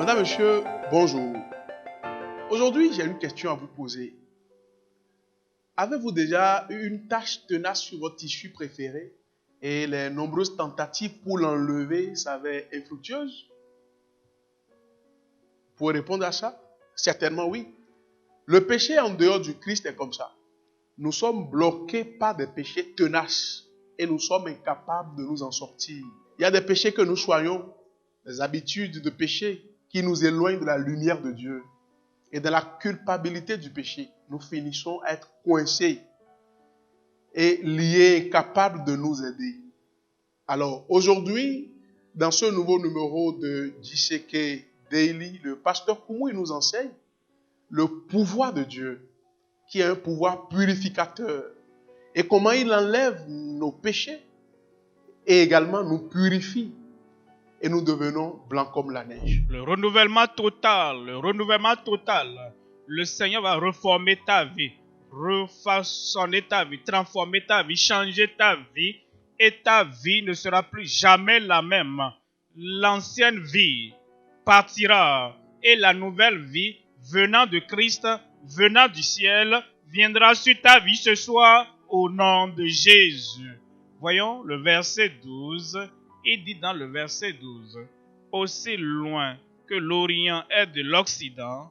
Madame, Monsieur, bonjour. Aujourd'hui, j'ai une question à vous poser. Avez-vous déjà eu une tache tenace sur votre tissu préféré et les nombreuses tentatives pour l'enlever s'avèrent infructueuses? Vous pouvez répondre à ça? Certainement oui. Le péché en dehors du Christ est comme ça. Nous sommes bloqués par des péchés tenaces et nous sommes incapables de nous en sortir. Il y a des péchés que nous choyons, des habitudes de péché qui nous éloignent de la lumière de Dieu. Et dans la culpabilité du péché, nous finissons à être coincés et liés, incapables de nous aider. Alors aujourd'hui, dans ce nouveau numéro de JCK Daily, le pasteur Koumou nous enseigne le pouvoir de Dieu, qui est un pouvoir purificateur, et comment il enlève nos péchés et également nous purifie et nous devenons blancs comme la neige. Le renouvellement total. Le Seigneur va reformer ta vie, refaçonner ta vie, transformer ta vie, changer ta vie, et ta vie ne sera plus jamais la même. L'ancienne vie partira et la nouvelle vie venant de Christ, venant du ciel, viendra sur ta vie ce soir au nom de Jésus. Voyons le verset 12. Il dit dans le verset 12, « Aussi loin que l'Orient est de l'Occident,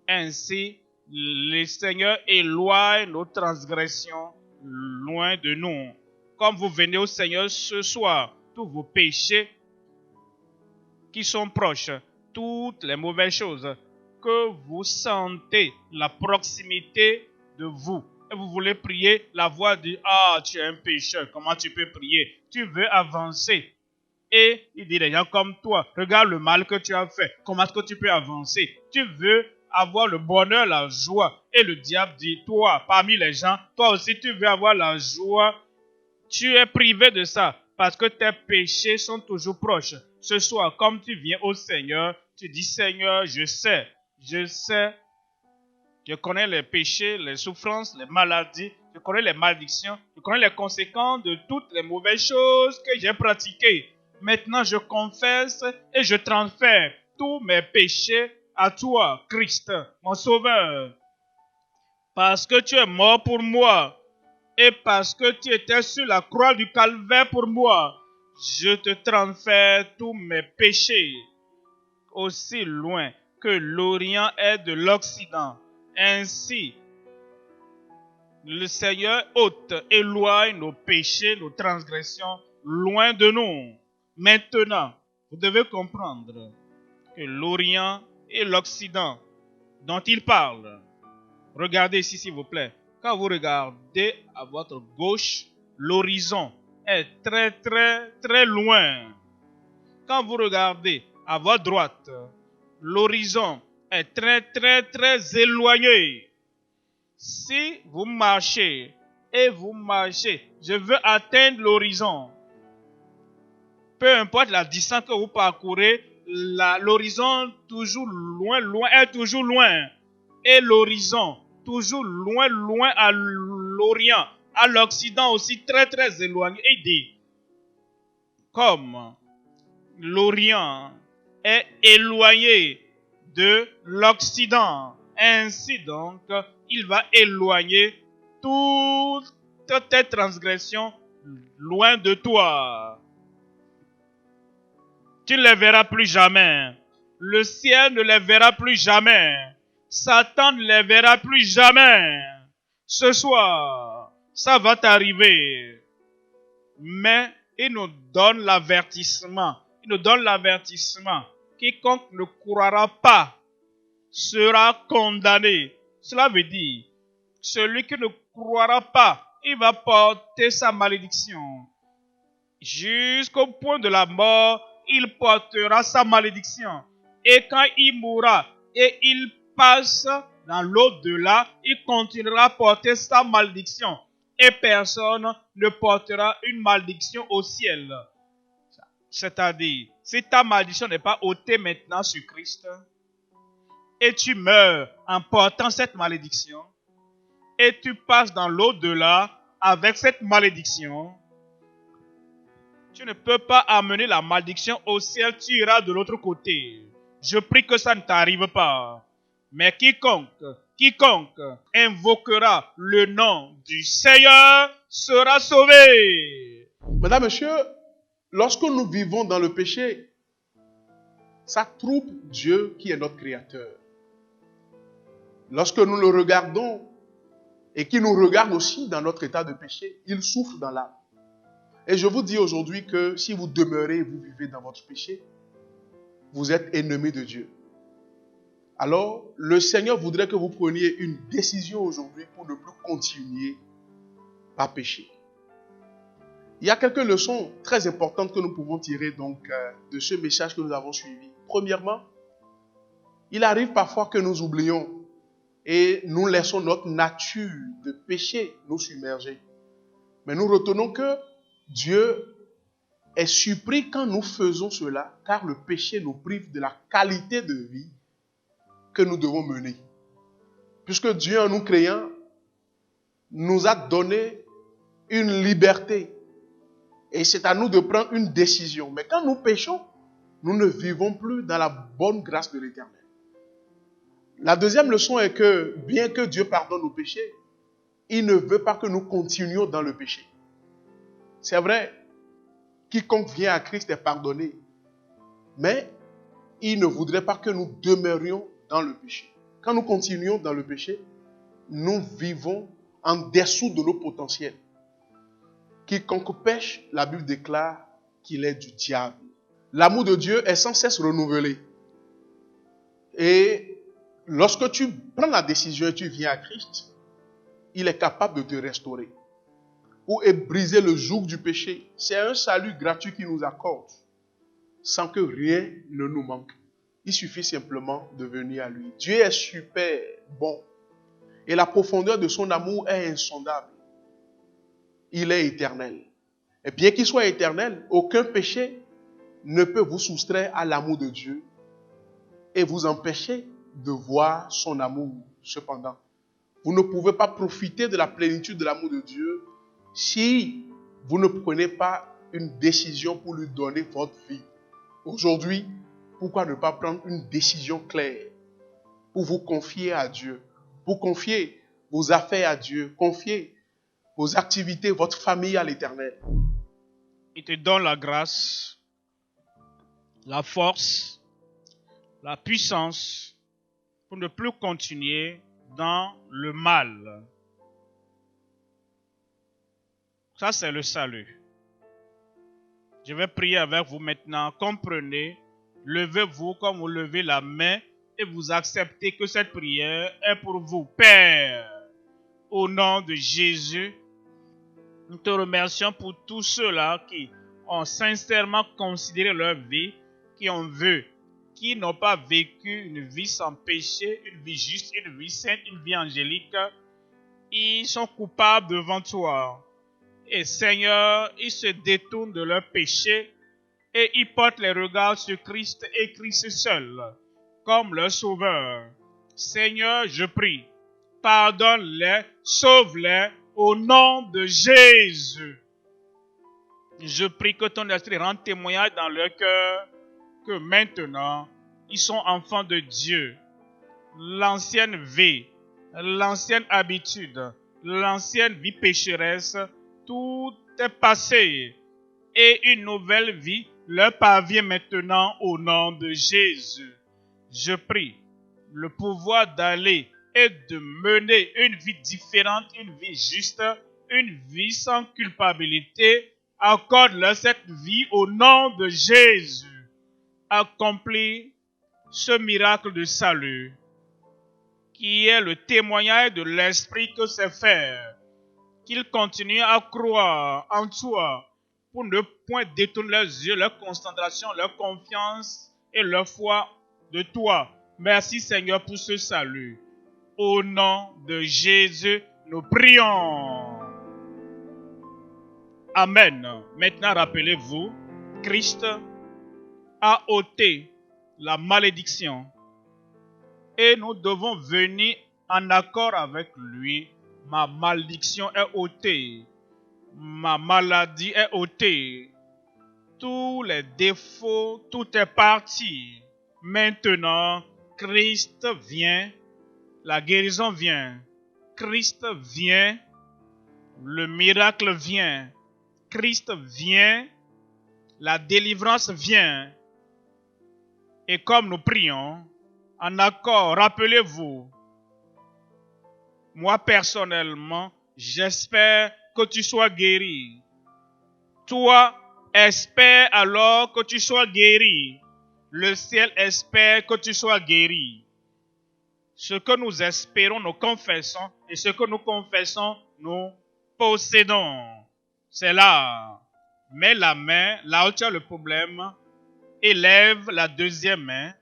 ainsi le Seigneur éloigne nos transgressions loin de nous. » Comme vous venez au Seigneur ce soir, tous vos péchés qui sont proches, toutes les mauvaises choses, que vous sentez la proximité de vous, et vous voulez prier, la voix dit, « Ah, tu es un pécheur, comment tu peux prier? Tu veux avancer. » Et il dit, les gens comme toi, regarde le mal que tu as fait. Comment est-ce que tu peux avancer? Tu veux avoir le bonheur, la joie. Et le diable dit, toi, parmi les gens, toi aussi tu veux avoir la joie. Tu es privé de ça parce que tes péchés sont toujours proches. Ce soir, comme tu viens au Seigneur, tu dis, Seigneur, je sais, je connais les péchés, les souffrances, les maladies, je connais les malédictions, je connais les conséquences de toutes les mauvaises choses que j'ai pratiquées. Maintenant, je confesse et je transfère tous mes péchés à toi, Christ, mon Sauveur. Parce que tu es mort pour moi et parce que tu étais sur la croix du calvaire pour moi, je te transfère tous mes péchés. Aussi loin que l'Orient est de l'Occident, ainsi le Seigneur ôte, éloigne nos péchés, nos transgressions loin de nous. Maintenant, vous devez comprendre que l'Orient et l'Occident dont il parle, regardez ici s'il vous plaît, quand vous regardez à votre gauche, l'horizon est très très très loin. Quand vous regardez à votre droite, l'horizon est très très très éloigné. Si vous marchez et vous marchez, je veux atteindre l'horizon. Peu importe la distance que vous parcourez, l'horizon toujours loin, est toujours loin. Et l'horizon toujours loin, loin à l'Orient, à l'Occident aussi très très éloigné. Il dit, comme l'Orient est éloigné de l'Occident, ainsi donc, il va éloigner toutes tes transgressions loin de toi. Tu ne les verras plus jamais. Le ciel ne les verra plus jamais. Satan ne les verra plus jamais. Ce soir, ça va t'arriver. Mais il nous donne l'avertissement. Il nous donne l'avertissement. Quiconque ne croira pas sera condamné. Cela veut dire, celui qui ne croira pas, il va porter sa malédiction. Jusqu'au point de la mort, il portera sa malédiction. Et quand il mourra et il passe dans l'au-delà, il continuera à porter sa malédiction. Et personne ne portera une malédiction au ciel. C'est-à-dire, si ta malédiction n'est pas ôtée maintenant sur Christ, et tu meurs en portant cette malédiction, et tu passes dans l'au-delà avec cette malédiction, tu ne peux pas amener la malédiction au ciel, tu iras de l'autre côté. Je prie que ça ne t'arrive pas. Mais quiconque invoquera le nom du Seigneur sera sauvé. Mesdames, Messieurs, lorsque nous vivons dans le péché, ça trouble Dieu qui est notre Créateur. Lorsque nous le regardons et qu'il nous regarde aussi dans notre état de péché, il souffre dans l'âme. Et je vous dis aujourd'hui que si vous demeurez et vous vivez dans votre péché, vous êtes ennemi de Dieu. Alors, le Seigneur voudrait que vous preniez une décision aujourd'hui pour ne plus continuer à pécher. Il y a quelques leçons très importantes que nous pouvons tirer donc de ce message que nous avons suivi. Premièrement, il arrive parfois que nous oublions et nous laissons notre nature de péché nous submerger. Mais nous retenons que Dieu est surpris quand nous faisons cela, car le péché nous prive de la qualité de vie que nous devons mener. Puisque Dieu, en nous créant, nous a donné une liberté. Et c'est à nous de prendre une décision. Mais quand nous péchons, nous ne vivons plus dans la bonne grâce de l'Éternel. La deuxième leçon est que, bien que Dieu pardonne nos péchés, il ne veut pas que nous continuions dans le péché. C'est vrai, quiconque vient à Christ est pardonné. Mais il ne voudrait pas que nous demeurions dans le péché. Quand nous continuons dans le péché, nous vivons en dessous de nos potentiels. Quiconque pêche, la Bible déclare qu'il est du diable. L'amour de Dieu est sans cesse renouvelé. Et lorsque tu prends la décision et tu viens à Christ, il est capable de te restaurer. Ou briser le joug du péché. C'est un salut gratuit qu'il nous accorde, sans que rien ne nous manque. Il suffit simplement de venir à lui. Dieu est super bon. Et la profondeur de son amour est insondable. Il est éternel. Et bien qu'il soit éternel, aucun péché ne peut vous soustraire à l'amour de Dieu et vous empêcher de voir son amour. Cependant, vous ne pouvez pas profiter de la plénitude de l'amour de Dieu si vous ne prenez pas une décision pour lui donner votre vie. Aujourd'hui, pourquoi ne pas prendre une décision claire pour vous confier à Dieu, pour confier vos affaires à Dieu, confier vos activités, votre famille à l'Éternel. Il te donne la grâce, la force, la puissance pour ne plus continuer dans le mal. Ça, c'est le salut. Je vais prier avec vous maintenant. Comprenez, levez-vous comme vous levez la main et vous acceptez que cette prière est pour vous. Père, au nom de Jésus, nous te remercions pour tous ceux-là qui ont sincèrement considéré leur vie, qui ont vu, qui n'ont pas vécu une vie sans péché, une vie juste, une vie sainte, une vie angélique. Ils sont coupables devant toi. Et Seigneur, ils se détournent de leur péché et ils portent les regards sur Christ et Christ seul, comme leur sauveur. Seigneur, je prie, pardonne-les, sauve-les au nom de Jésus. Je prie que ton esprit rende témoignage dans leur cœur que maintenant, ils sont enfants de Dieu. L'ancienne vie, l'ancienne habitude, l'ancienne vie pécheresse, tout est passé et une nouvelle vie leur parvient maintenant au nom de Jésus. Je prie le pouvoir d'aller et de mener une vie différente, une vie juste, une vie sans culpabilité. Accorde-leur cette vie au nom de Jésus. Accomplis ce miracle de salut qui est le témoignage de l'Esprit que c'est faire. Qu'ils continuent à croire en toi pour ne point détourner leurs yeux, leur concentration, leur confiance et leur foi de toi. Merci Seigneur pour ce salut. Au nom de Jésus, nous prions. Amen. Maintenant, rappelez-vous, Christ a ôté la malédiction et nous devons venir en accord avec lui. Ma malédiction est ôtée. Ma maladie est ôtée. Tous les défauts, tout est parti. Maintenant, Christ vient, la guérison vient, Christ vient, le miracle vient, Christ vient, la délivrance vient. Et comme nous prions, en accord, rappelez-vous, moi personnellement, j'espère que tu sois guéri. Toi, espère alors que tu sois guéri. Le ciel espère que tu sois guéri. Ce que nous espérons, nous confessons. Et ce que nous confessons, nous possédons. C'est là. Mets la main là où tu as le problème. Élève la deuxième main.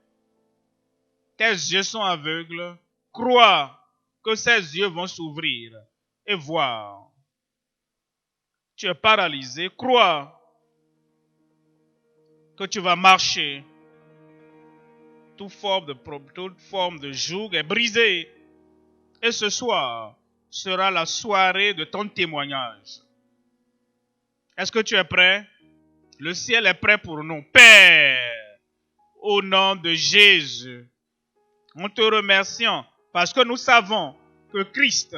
Tes yeux sont aveugles. Crois que ces yeux vont s'ouvrir et voir. Tu es paralysé. Crois que tu vas marcher. Toute forme de joug est brisée. Et ce soir sera la soirée de ton témoignage. Est-ce que tu es prêt? Le ciel est prêt pour nous. Père, au nom de Jésus, nous te remercions parce que nous savons que Christ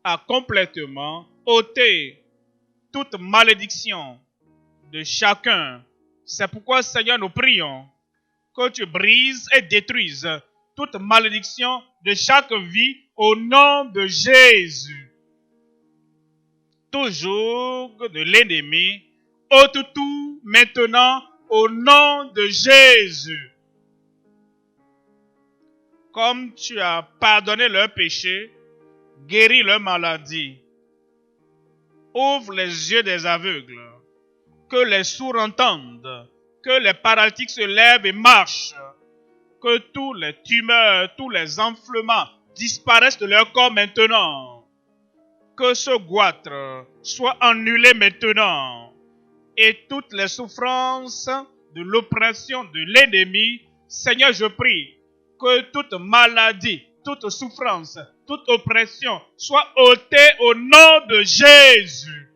a complètement ôté toute malédiction de chacun. C'est pourquoi, Seigneur, nous prions que tu brises et détruises toute malédiction de chaque vie au nom de Jésus. Tout joug de l'ennemi, ôte tout maintenant au nom de Jésus. Comme tu as pardonné leurs péchés, guéris leurs maladies. Ouvre les yeux des aveugles, que les sourds entendent, que les paralytiques se lèvent et marchent, que tous les tumeurs, tous les enflements disparaissent de leur corps maintenant, que ce goitre soit annulé maintenant, et toutes les souffrances de l'oppression de l'ennemi, Seigneur, je prie que toute maladie, toute souffrance, toute oppression soit ôtée au nom de Jésus.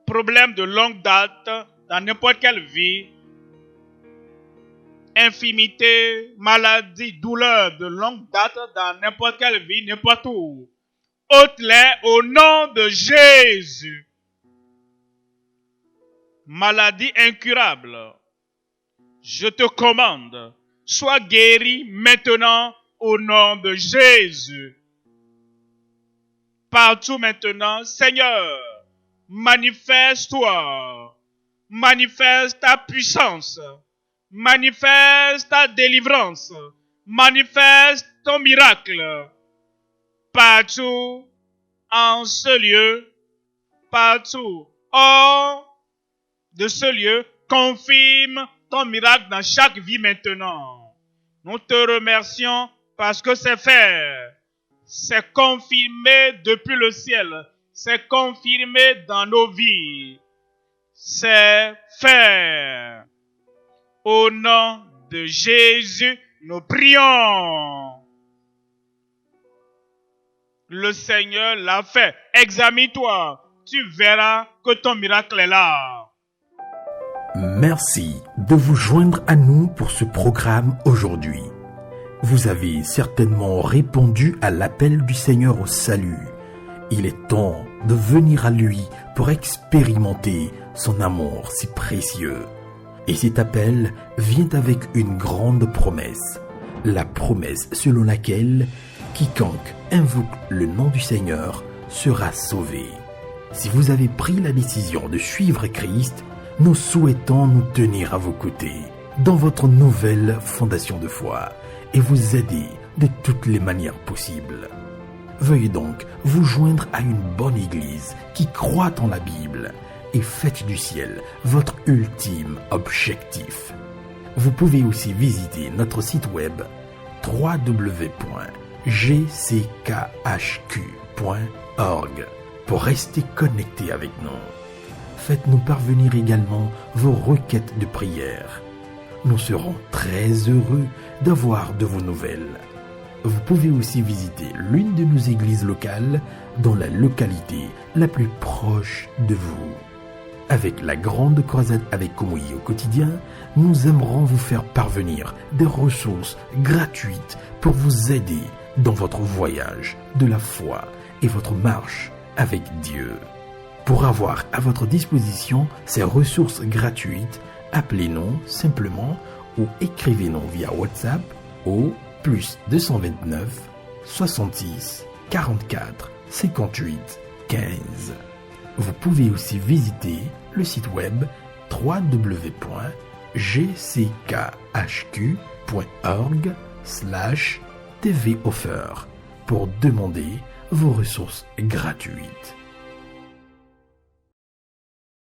Problème de longue date dans n'importe quelle vie, infirmité, maladie, douleur de longue date dans n'importe quelle vie, n'importe où. Ôte-les au nom de Jésus. Maladie incurable, je te commande, sois guéri maintenant au nom de Jésus. Partout maintenant, Seigneur, manifeste-toi, manifeste ta puissance, manifeste ta délivrance, manifeste ton miracle. Partout en ce lieu, partout hors de ce lieu, confirme ton miracle dans chaque vie maintenant. Nous te remercions parce que c'est fait. C'est confirmé depuis le ciel. C'est confirmé dans nos vies. C'est fait. Au nom de Jésus, nous prions. Le Seigneur l'a fait. Examine-toi. Tu verras que ton miracle est là. Merci de vous joindre à nous pour ce programme aujourd'hui. Vous avez certainement répondu à l'appel du Seigneur au salut. Il est temps de venir à lui pour expérimenter son amour si précieux. Et cet appel vient avec une grande promesse. La promesse selon laquelle quiconque invoque le nom du Seigneur sera sauvé. Si vous avez pris la décision de suivre Christ, nous souhaitons nous tenir à vos côtés dans votre nouvelle fondation de foi et vous aider de toutes les manières possibles. Veuillez donc vous joindre à une bonne église qui croit en la Bible et faites du ciel votre ultime objectif. Vous pouvez aussi visiter notre site web www.gchq.org pour rester connecté avec nous. Faites-nous parvenir également vos requêtes de prière. Nous serons très heureux d'avoir de vos nouvelles. Vous pouvez aussi visiter l'une de nos églises locales dans la localité la plus proche de vous. Avec la grande croisade avec Komoyi au quotidien, nous aimerons vous faire parvenir des ressources gratuites pour vous aider dans votre voyage de la foi et votre marche avec Dieu. Pour avoir à votre disposition ces ressources gratuites, appelez-nous simplement ou écrivez-nous via WhatsApp au +229 66 44 58 15. Vous pouvez aussi visiter le site web www.gckhq.org/tvoffer pour demander vos ressources gratuites.